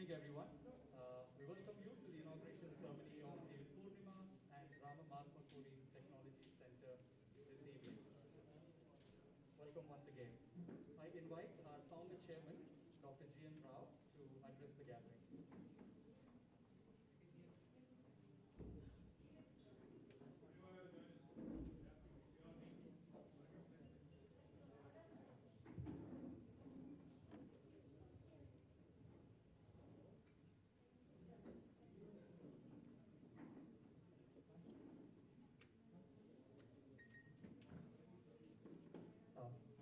evening, everyone. We welcome you to the inauguration ceremony of the Purnima and Rama Markapuri Technology Center this evening. Welcome once again. I invite our founder chairman, Dr. G.N. Rao, to address the gathering.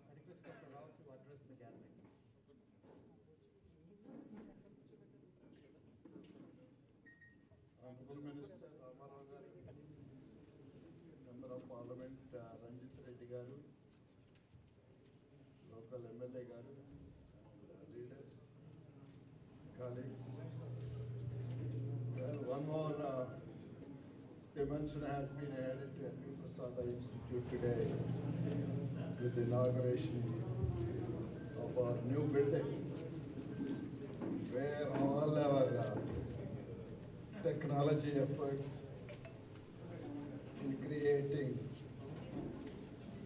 I request Dr. Rao to address the gathering. Honorable Minister Ramarao Garu, Member of Parliament Ranjit Reddy Garu, local MLA Garu, and leaders, colleagues. Well, one more dimension has been added to LV Prasada Institute today with the inauguration of our new building, where all our technology efforts in creating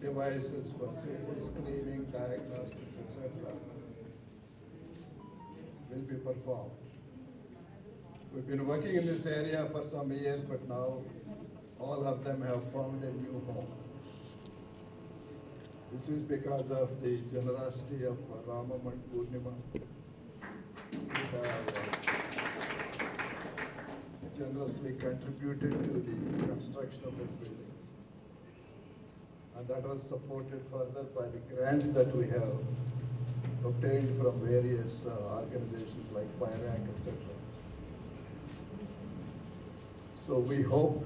devices for simple screening, diagnostics, etc. will be performed. We've been working in this area for some years, but now all of them have found a new home. This is because of the generosity of Rama Purnima, who have generously contributed to the construction of this building. And that was supported further by the grants that we have obtained from various organizations like PIRAC, etc. So we hope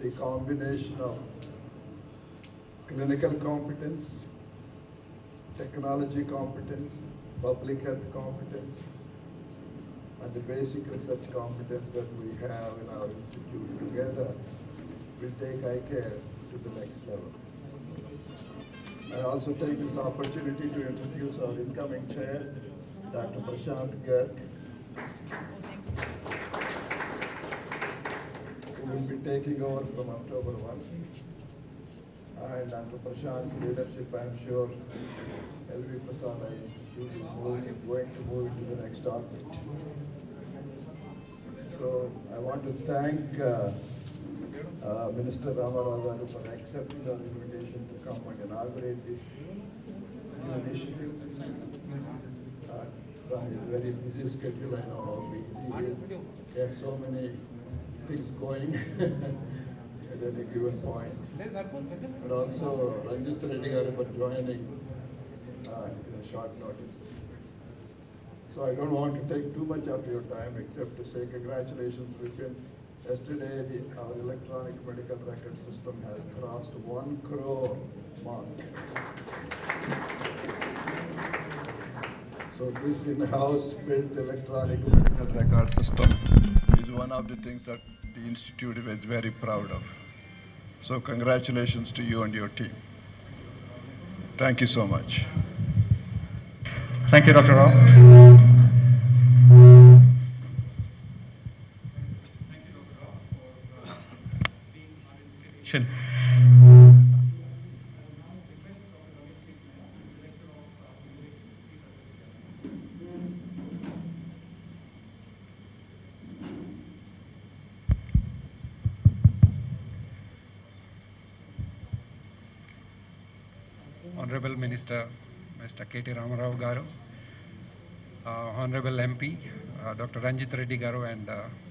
the combination of clinical competence, technology competence, public health competence, and the basic research competence that we have in our institute together will take eye care to the next level. I also take this opportunity to introduce our incoming chair, Dr. Prashant Garg, who will be taking over from October 1. And under Prashant's leadership, I am sure LV Prasada Institute is going to move into the next orbit. So I want to thank Minister Ramarao Garu for accepting our invitation to come and inaugurate this new initiative. From his very busy schedule, I know how busy he is. He has so many things going at any given point. And also Ranjit Reddy Garu for joining in a short notice. So I don't want to take too much of your time except to say congratulations, Vipin. Yesterday, our electronic medical record system has crossed 1 crore mark. So this in-house built electronic medical record system is one of the things that the Institute is very proud of. So congratulations to you and your team. Thank you so much. Thank you, Dr. Rao. Honorable Minister, Mr. K.T. Ramarao Garu, Honorable MP, Dr. Ranjit Reddy Garu and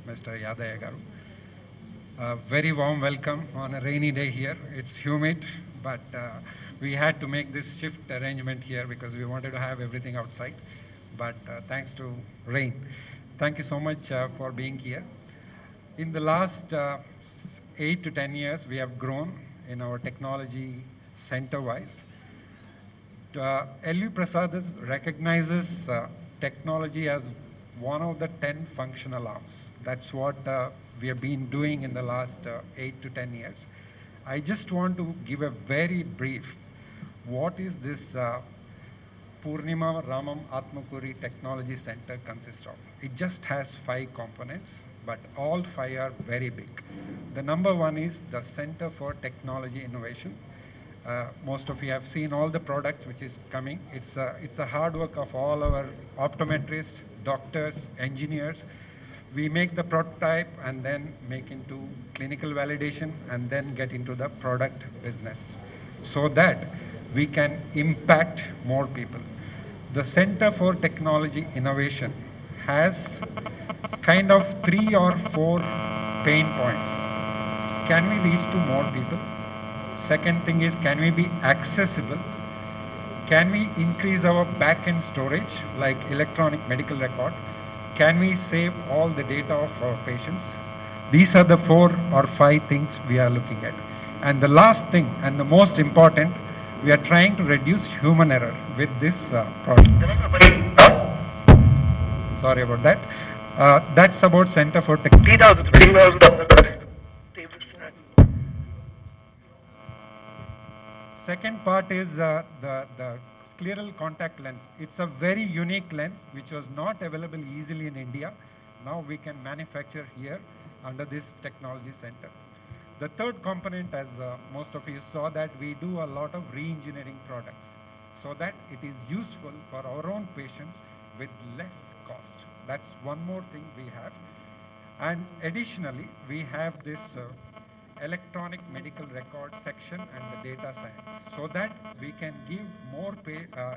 Mr. Yadaya Garu. Very warm welcome on a rainy day here. It's humid, but we had to make this shift arrangement here because we wanted to have everything outside. But thanks to rain. Thank you so much for being here. In the last 8 to 10 years, we have grown in our technology center-wise. LV Prasada recognizes technology as one of the 10 functional arms. That's what we have been doing in the last 8 to 10 years. I just want to give a very brief, what is this Purnima Ramam Atmakuri Technology Center consists of. It just has 5 components, but all 5 are very big. The number one is the Center for Technology Innovation. Most of you have seen all the products which is coming. It's a hard work of all our optometrists, doctors, engineers. We make the prototype and then make into clinical validation and then get into the product business so that we can impact more people. The Center for Technology Innovation has kind of 3 or 4 pain points. Can we reach to more people? Second thing is, can we be accessible? Can we increase our back-end storage like electronic medical record? Can we save all the data of our patients? These are the 4 or 5 things we are looking at. And the last thing and the most important, we are trying to reduce human error with this product. Sorry about that. That's about Center for Technology. Second part is the scleral contact lens. It's a very unique lens which was not available easily in India. Now we can manufacture here under this technology center. The third component, as most of you saw, that we do a lot of re-engineering products so that it is useful for our own patients with less cost. That's one more thing we have. And additionally, we have this electronic medical record section and the data science so that we can give more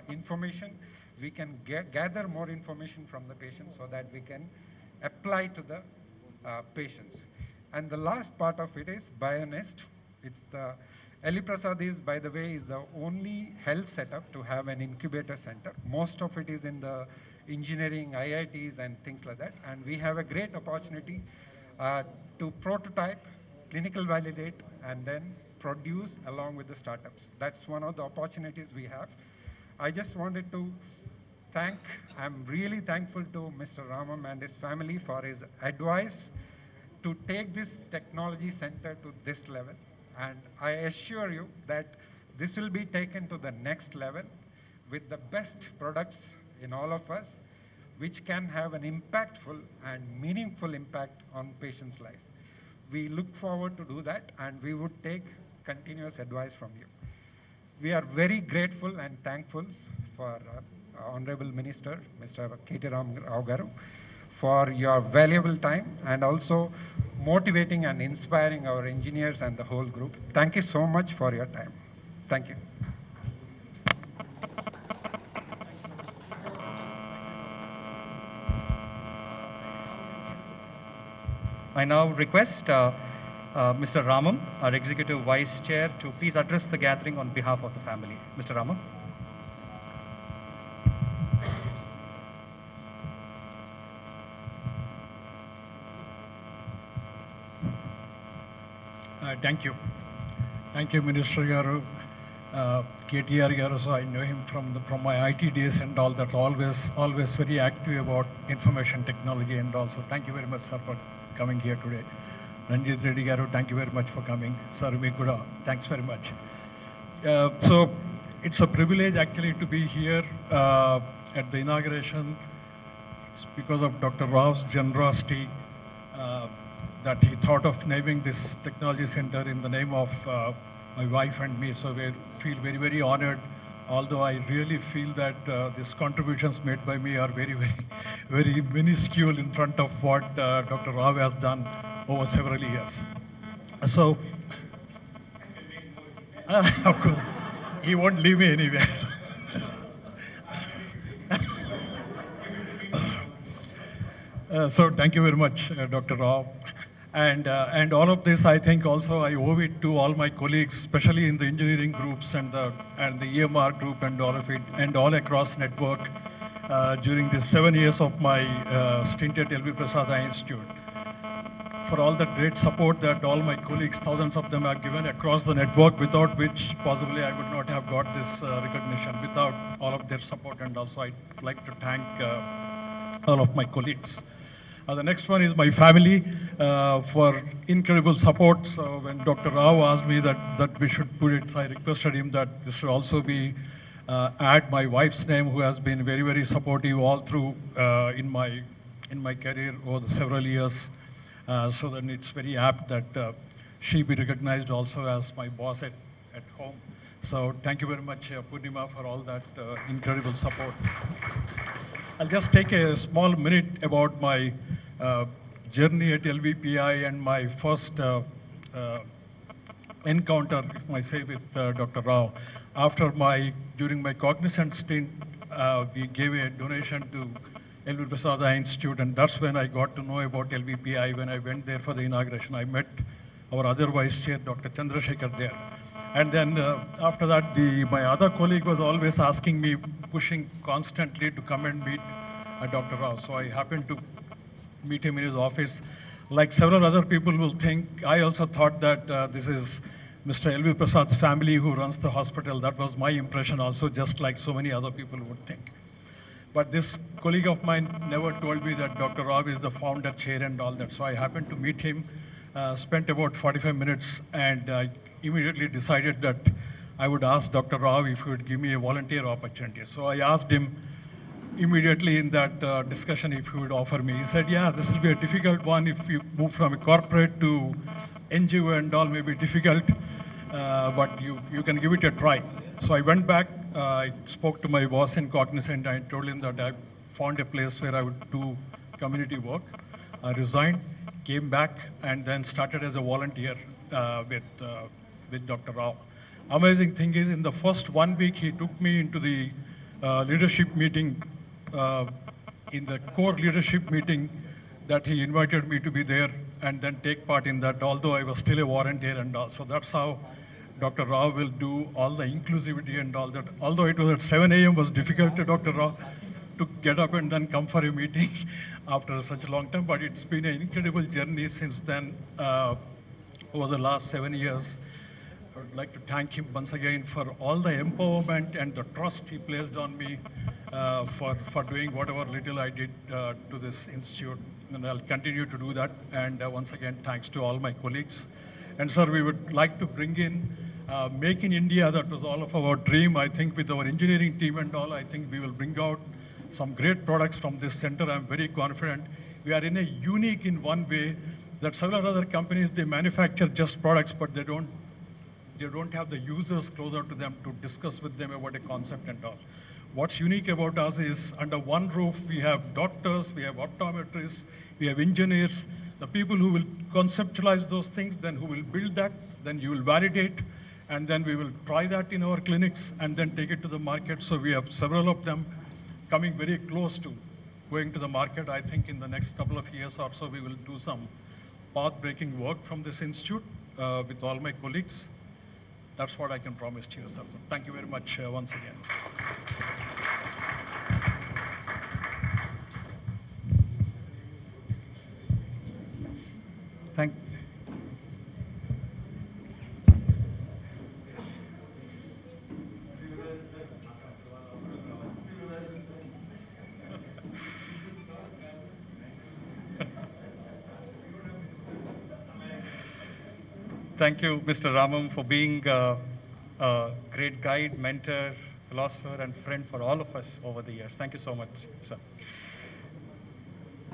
information, we can gather more information from the patient so that we can apply to the patients. And the last part of it is BioNest. It's the L.V. Prasad is, by the way, is the only health setup to have an incubator center. Most of it is in the engineering, IITs and things like that. And we have a great opportunity to prototype, clinical validate, and then produce along with the startups. That's one of the opportunities we have. I just wanted to I'm really thankful to Mr. Ramam and his family for his advice to take this technology center to this level. And I assure you that this will be taken to the next level with the best products in all of us, which can have an impactful and meaningful impact on patients' life. We look forward to do that, and we would take continuous advice from you. We are very grateful and thankful for Honorable Minister, Mr. K.T. Rama Rao Garu, for your valuable time and also motivating and inspiring our engineers and the whole group. Thank you so much for your time. Thank you. I now request Mr. Ramam, our Executive Vice Chair, to please address the gathering on behalf of the family. Mr. Ramam. Thank you. Thank you, Minister Garu. KTR Garu, so I know him from my IT days and all that, always very active about information technology and also. Thank you very much, sir, for coming here today. Ranjit Reddy Garu, thank you very much for coming. Sir Mikuda, thanks very much. So it's a privilege actually to be here at the inauguration. It's because of Dr. Rao's generosity that he thought of naming this technology center in the name of my wife and me. So we feel very, very honored, although I really feel that these contributions made by me are very, very, very minuscule in front of what Dr. Rao has done over several years. So, of course, he won't leave me anywhere. So thank you very much, Dr. Rao. And all of this, I think also I owe it to all my colleagues, especially in the engineering groups and the EMR group and all of it, and all across network during the 7 years of my stint at L.V. Prasad Eye Institute. For all the great support that all my colleagues, thousands of them, have given across the network, without which possibly I would not have got this recognition, without all of their support. And also I'd like to thank all of my colleagues. The next one is my family for incredible support. So when Dr. Rao asked me that we should put it, I requested him that this should also be add my wife's name, who has been very, very supportive all through in my career over the several years. So then it's very apt that she be recognized also as my boss at home. So thank you very much, Purnima, for all that incredible support. I'll just take a small minute about my journey at LVPI and my first encounter, if I say, with Dr. Rao. During my Cognizant stint, we gave a donation to LV Prasad Eye Institute, and that's when I got to know about LVPI. When I went there for the inauguration, I met our other vice chair, Dr. Chandrasekhar, there. And then after that, my other colleague was always asking me, pushing constantly to come and meet Dr. Rao. So I happened to meet him in his office. Like several other people will think, I also thought that this is Mr. LV Prasad's family who runs the hospital. That was my impression also, just like so many other people would think. But this colleague of mine never told me that Dr. Rao is the founder, chair, and all that. So I happened to meet him, spent about 45 minutes, and I immediately decided that I would ask Dr. Rao if he would give me a volunteer opportunity. So I asked him immediately in that discussion if he would offer me. He said, yeah, this will be a difficult one. If you move from a corporate to NGO and all, may be difficult, but you can give it a try. So I went back, I spoke to my boss in Cognizant, I told him that I found a place where I would do community work. I resigned, came back, and then started as a volunteer with Dr. Rao. Amazing thing is, in the first 1 week, he took me into the leadership meeting, in the core leadership meeting that he invited me to be there and then take part in that, although I was still a volunteer and all. So that's how Dr. Rao will do all the inclusivity and all that. Although it was at 7 a.m. was difficult to Dr. Rao to get up and then come for a meeting after such a long time, but it's been an incredible journey since then, over the last 7 years. I would like to thank him once again for all the empowerment and the trust he placed on me for doing whatever little I did to this institute. And I'll continue to do that. And once again, thanks to all my colleagues. And sir, we would like to bring in Make in India. That was all of our dream. I think with our engineering team and all, I think we will bring out some great products from this center. I'm very confident. We are in a unique in one way that several other companies, they manufacture just products, but they don't have the users closer to them to discuss with them about a concept and all. What's unique about us is under one roof, we have doctors, we have optometrists, we have engineers, the people who will conceptualize those things, then who will build that, then you will validate, and then we will try that in our clinics and then take it to the market. So we have several of them coming very close to going to the market. I think in the next couple of years or so, we will do some path-breaking work from this institute with all my colleagues. That's what I can promise to you, sir. So thank you very much once again. Thank you, Mr. Ramam, for being a great guide, mentor, philosopher, and friend for all of us over the years. Thank you so much, sir.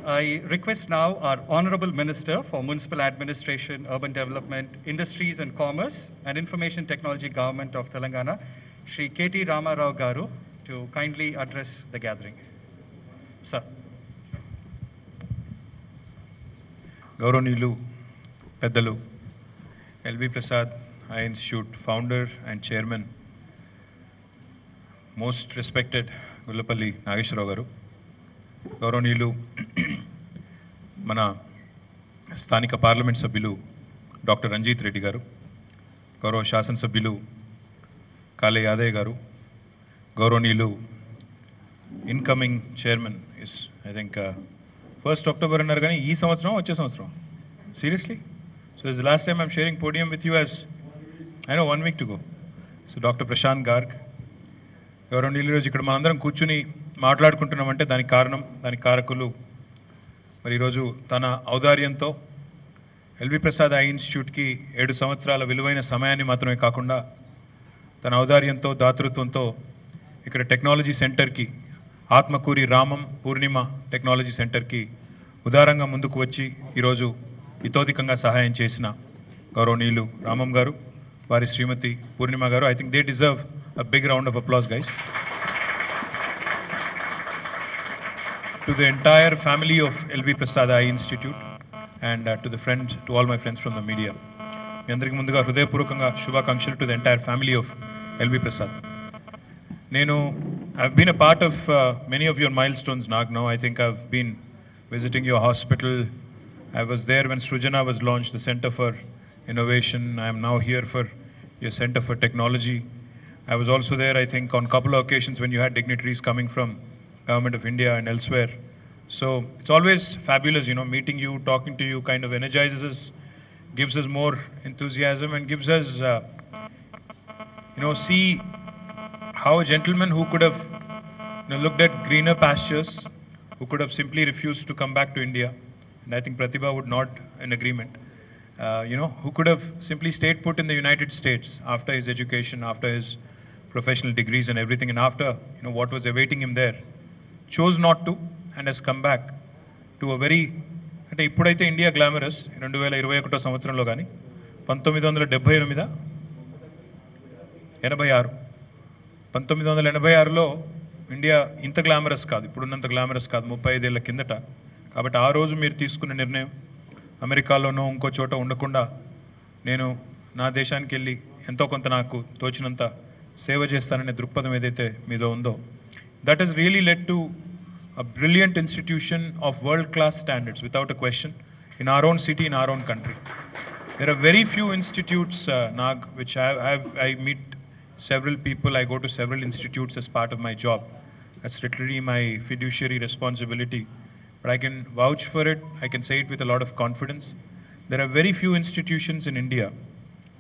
I request now our Honorable Minister for Municipal Administration, Urban Development, Industries and Commerce, and Information Technology Government of Telangana, Shri K.T. Rama Rao Garu, to kindly address the gathering. Sir. Gauranilu, Peddalu, LV Prasad Eye Institute founder and chairman, most respected Gullapalli Nageswarao Garu, Gauranilu, Mana Sthanika Parliament Sabhyulu, Dr. Ranjit Reddy Garu, Gaurav Shasan Sabhyulu, Kale Yadaya Garu, Gauranilu, incoming chairman is, I think, 1st October and Argani, ee samvatsram vache samvatsram. Seriously? So this is the last time I'm sharing podium with you as, I know, 1 week to go. So Dr. Prashant Garg, ఎవరో నీళ్ళు రోజు ఇక్కడ మనందరం కూర్చుని మాట్లాడుకుంటున్నామంటే దానికి కారణం, దానికి కారకులు మరి ఈరోజు తన ఔదార్యంతో ఎల్వి ప్రసాద్ ఐ ఇన్స్టిట్యూట్కి 7 సంవత్సరాల విలువైన సమయాన్ని మాత్రమే కాకుండా తన ఔదార్యంతో, దాతృత్వంతో ఇక్కడ టెక్నాలజీ సెంటర్కి ఆత్మకూరి రామం పూర్ణిమ టెక్నాలజీ సెంటర్కి ఉదారంగా ముందుకు వచ్చి ఈరోజు ఇతోధికంగా సహాయం చేసిన గౌరవనీయులు రామం గారు, వారి Shrimati Purnima garu, I think they deserve a big round of applause guys. To the entire family of LV Prasad Eye Institute and to the friends, to all my friends from the media. మీ అందరికీ ముందుగా హృదయపూర్వకంగా శుభాకాంక్షలు to the entire family of LV Prasad. I've been a part of many of your milestones, Nag. Now I think I've been visiting your hospital. I was there when Srujana was launched, the Center for Innovation. I am now here for your Center for Technology. I was also there, I think, on a couple of occasions when you had dignitaries coming from Government of India and elsewhere. So it's always fabulous, meeting you, talking to you, kind of energizes us, gives us more enthusiasm and gives us, see how a gentleman who could have looked at greener pastures, who could have simply refused to come back to India, and I think Pratibha would nod in agreement, who could have simply stayed put in the United States after his education, after his professional degrees and everything, and after what was awaiting him there, chose not to and has come back to a very, అంటే ఇప్పుడైతే India glamorous 2021 సంవత్సరంలో కానీ 1986లో India ఇంత glamorous కాదు, ఇప్పుడున్నంత glamorous కాదు 35 ఏళ్ల కిందట. కాబట్టి ఆ రోజు మీరు తీసుకున్న నిర్ణయం అమెరికాలోనో ఇంకో చోట ఉండకుండా నేను నా దేశానికి వెళ్ళి ఎంతో కొంత నాకు తోచినంత సేవ చేస్తాననే దృక్పథం ఏదైతే మీదో ఉందో, that has really led to a brilliant institution of world-class standards, without a question, in our own city, in our own country. There are very few institutes, Nag, which I meet several people, I go to several institutes as part of my job. That's literally my fiduciary responsibility. But I can vouch for it, I can say it with a lot of confidence. There are very few institutions in India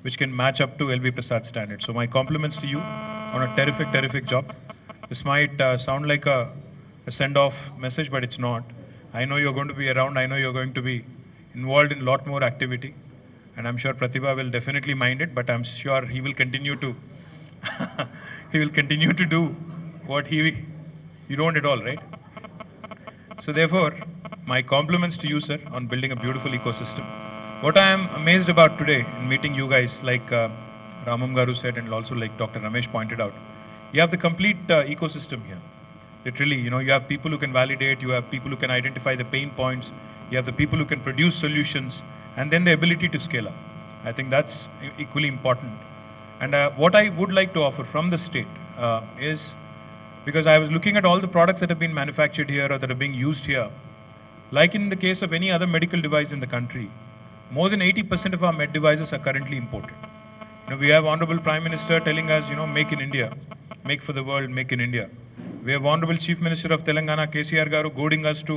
which can match up to LV Prasad standards. So my compliments to you on a terrific job. This might sound like a send-off message, but it's not. I know you're going to be around. I know you're going to be involved in a lot more activity. And I'm sure Pratibha will definitely mind it, but I'm sure he will continue to he will continue to do what you don't at all, right? So therefore, my compliments to you, sir, on building a beautiful ecosystem. What I am amazed about today in meeting you guys, like Ramam Garu said, and also like Dr. Ramesh pointed out, you have the complete ecosystem here. Literally, you have people who can validate, you have people who can identify the pain points, you have the people who can produce solutions, and then the ability to scale up. I think that's equally important. And what I would like to offer from the state is, because I was looking at all the products that have been manufactured here or that are being used here, like in the case of any other medical device in the country, more than 80% of our med devices are currently imported. We have Honorable Prime Minister telling us, make in India, make for the world, make in India. We have Honorable Chief Minister of Telangana, KCR Garu, goading us to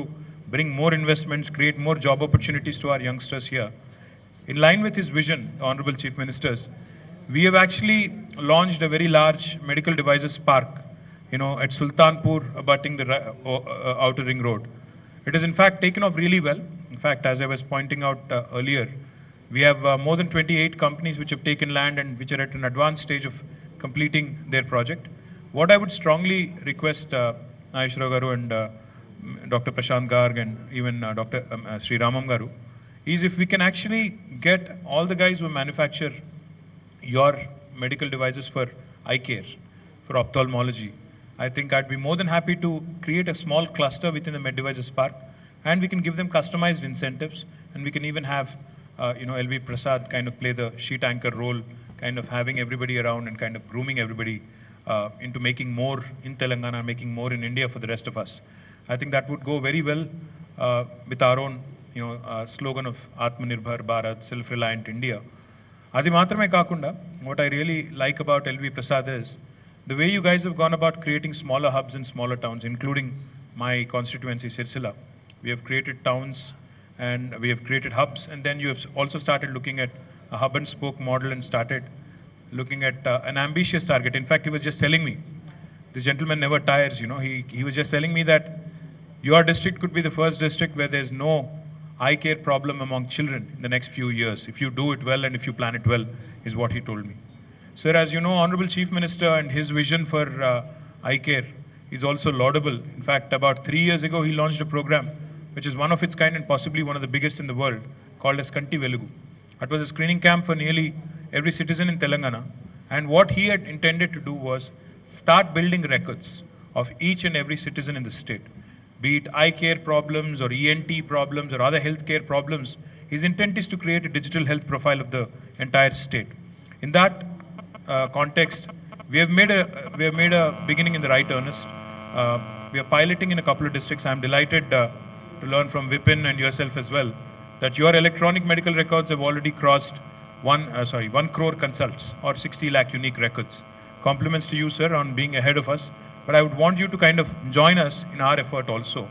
bring more investments, create more job opportunities to our youngsters here. In line with his vision, Honorable Chief Ministers, we have actually launched a very large medical devices park, at Sultanpur, abutting the Outer Ring Road. It has in fact taken off really well. In fact, as I was pointing out earlier, we have more than 28 companies which have taken land and which are at an advanced stage of completing their project. What I would strongly request Nageswara Garu and Dr. Prashant Garg and even Dr. Sri Ramam Garu is if we can actually get all the guys who manufacture your medical devices for eye care, for ophthalmology, I think I'd be more than happy to create a small cluster within the Med Devices Park, and we can give them customized incentives, and we can even have LV Prasad kind of play the sheet anchor role, kind of having everybody around and kind of grooming everybody into making more in Telangana, making more in India for the rest of us. I think that would go very well with our own slogan of Atmanirbhar Bharat, self-reliant India. Adi matrame kakunda, what I really like about LV Prasad is the way you guys have gone about creating smaller hubs in smaller towns, including my constituency, Sirsila. We have created towns and we have created hubs, and then you have also started looking at a hub and spoke model and started looking at an ambitious target. In fact, he was just telling me, this gentleman never tires, he was just telling me that your district could be the first district where there's no eye care problem among children in the next few years, if you do it well and if you plan it well, is what he told me. Sir, as you know, Honorable Chief Minister and his vision for eye care is also laudable. In fact, about 3 years ago, he launched a program which is one of its kind and possibly one of the biggest in the world, called as Kanti Velugu. It was a screening camp for nearly every citizen in Telangana. And what he had intended to do was start building records of each and every citizen in the state. Be it eye care problems or ENT problems or other healthcare problems, his intent is to create a digital health profile of the entire state. In that context, we have made a beginning in the right earnest. We are piloting in a couple of districts. I am delighted to learn from Vipin and yourself as well that your electronic medical records have already crossed 1 crore consults or 60 lakh unique records. Compliments to you, sir, on being ahead of us. But I would want you to kind of join us in our effort also,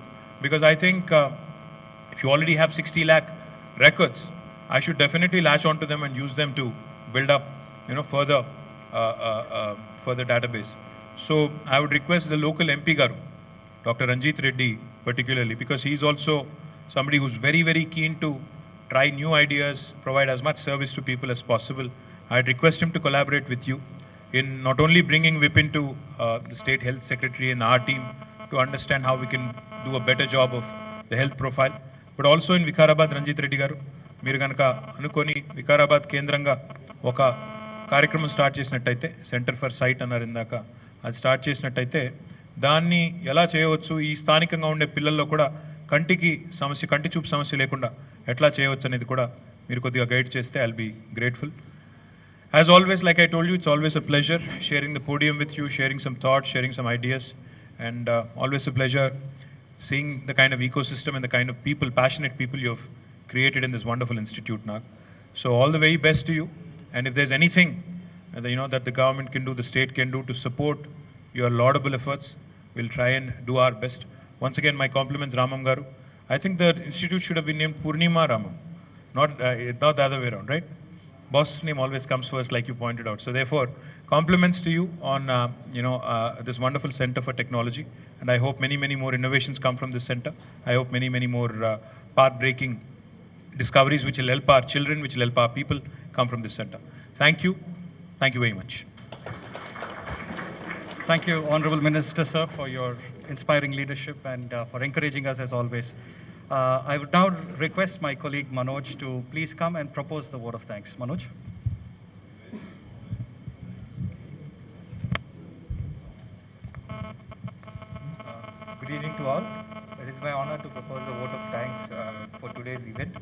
because I think if you already have 60 lakh records, I should definitely latch onto them and use them to build up, further database. So I would request the local MP Garu, Dr. Ranjit Reddy particularly, because he is also somebody who's very, very keen to try new ideas, provide as much service to people as possible. I'd request him to collaborate with you in not only bringing Vipin to the State Health Secretary and our team to understand how we can do a better job of the health profile, but also in Vikarabad, Ranjit Reddy Garu, మీరు కనుక అనుకొని వికారాబాద్ కేంద్రంగా ఒక కార్యక్రమం start చేసినట్టయితే, centre for site అన్నారు ఇందాక, అది స్టార్ట్ చేసినట్టయితే దాన్ని ఎలా చేయవచ్చు, ఈ స్థానికంగా ఉండే పిల్లల్లో కూడా కంటి చూపు సమస్య లేకుండా ఎట్లా చేయవచ్చు అనేది కూడా మీరు కొద్దిగా గైడ్ చేస్తే I'll be grateful. As always, like I told you, it's always a pleasure sharing the podium with you, sharing some thoughts, sharing some ideas, and always a pleasure seeing the kind of ecosystem and the kind of people, passionate people you have created in this wonderful institute, Nag. So all the very best to you, and if there's anything that the government can do, the state can do to support your laudable efforts, we'll try and do our best. Once again, my compliments, Ramam Garu. I think the institute should have been named Purnima Ramam, not the other way around, right? Boss's name always comes first, like you pointed out. So therefore, compliments to you on this wonderful center for technology, and I hope many, many more innovations come from this center. I hope many, many more path-breaking discoveries which will help our children, which will help our people come from this center. Thank you. Thank you very much. Thank you, Honorable Minister, sir, for your inspiring leadership and for encouraging us as always. I would now request my colleague Manoj to please come and propose the vote of thanks. Manoj. Good evening to all. It is my honor to propose the vote of thanks for today's event.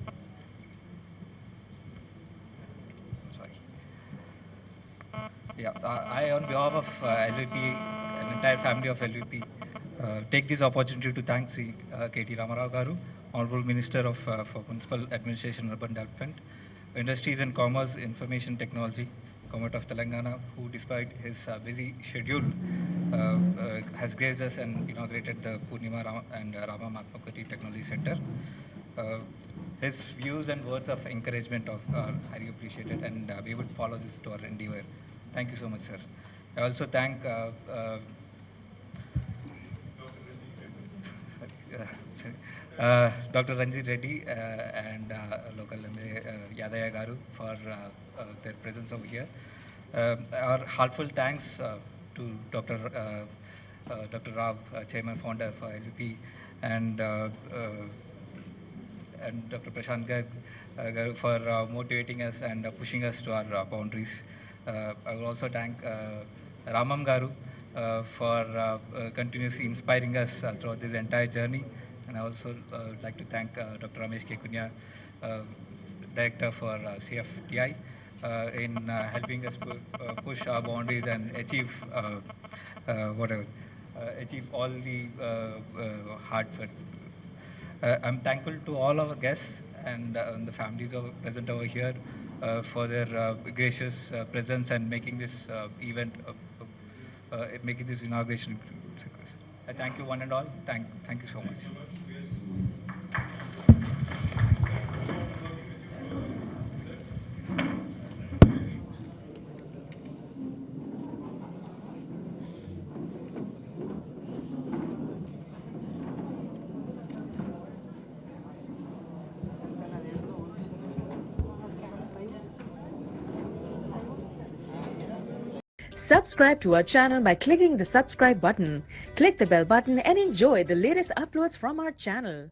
I, on behalf of LVP, an entire family of LVP, take this opportunity to thank Sri K.T. Ramarao Garu, Honorable Minister for Municipal Administration and Urban Development, Industries and Commerce, Information Technology, Government of Telangana, who despite his busy schedule has graced us and inaugurated the Purnima and Rama Mathmakoti Technology Center. His views and words of encouragement are highly appreciated, and we would follow this to our endeavor. Thank you so much, sir. I also thank Dr. Ranjit Reddy and local Yadaya Garu for their presence over here. Our heartfelt thanks to Dr. Rao, Chairman Founder for LVP, and Dr. Prashant Garu for motivating us and pushing us to our boundaries. I will also thank Ramam Garu for continuously inspiring us throughout this entire journey. And I also would like to thank Dr. Ramesh K. Kunya, Director for CFTI, in helping us push our boundaries and achieve achieve all the hard work. I'm thankful to all our guests and the families present over here for their gracious presence and making this event, making this inauguration. I thank you one and all. Thank you so much. Subscribe to our channel by clicking the subscribe button. Click the bell button and enjoy the latest uploads from our channel.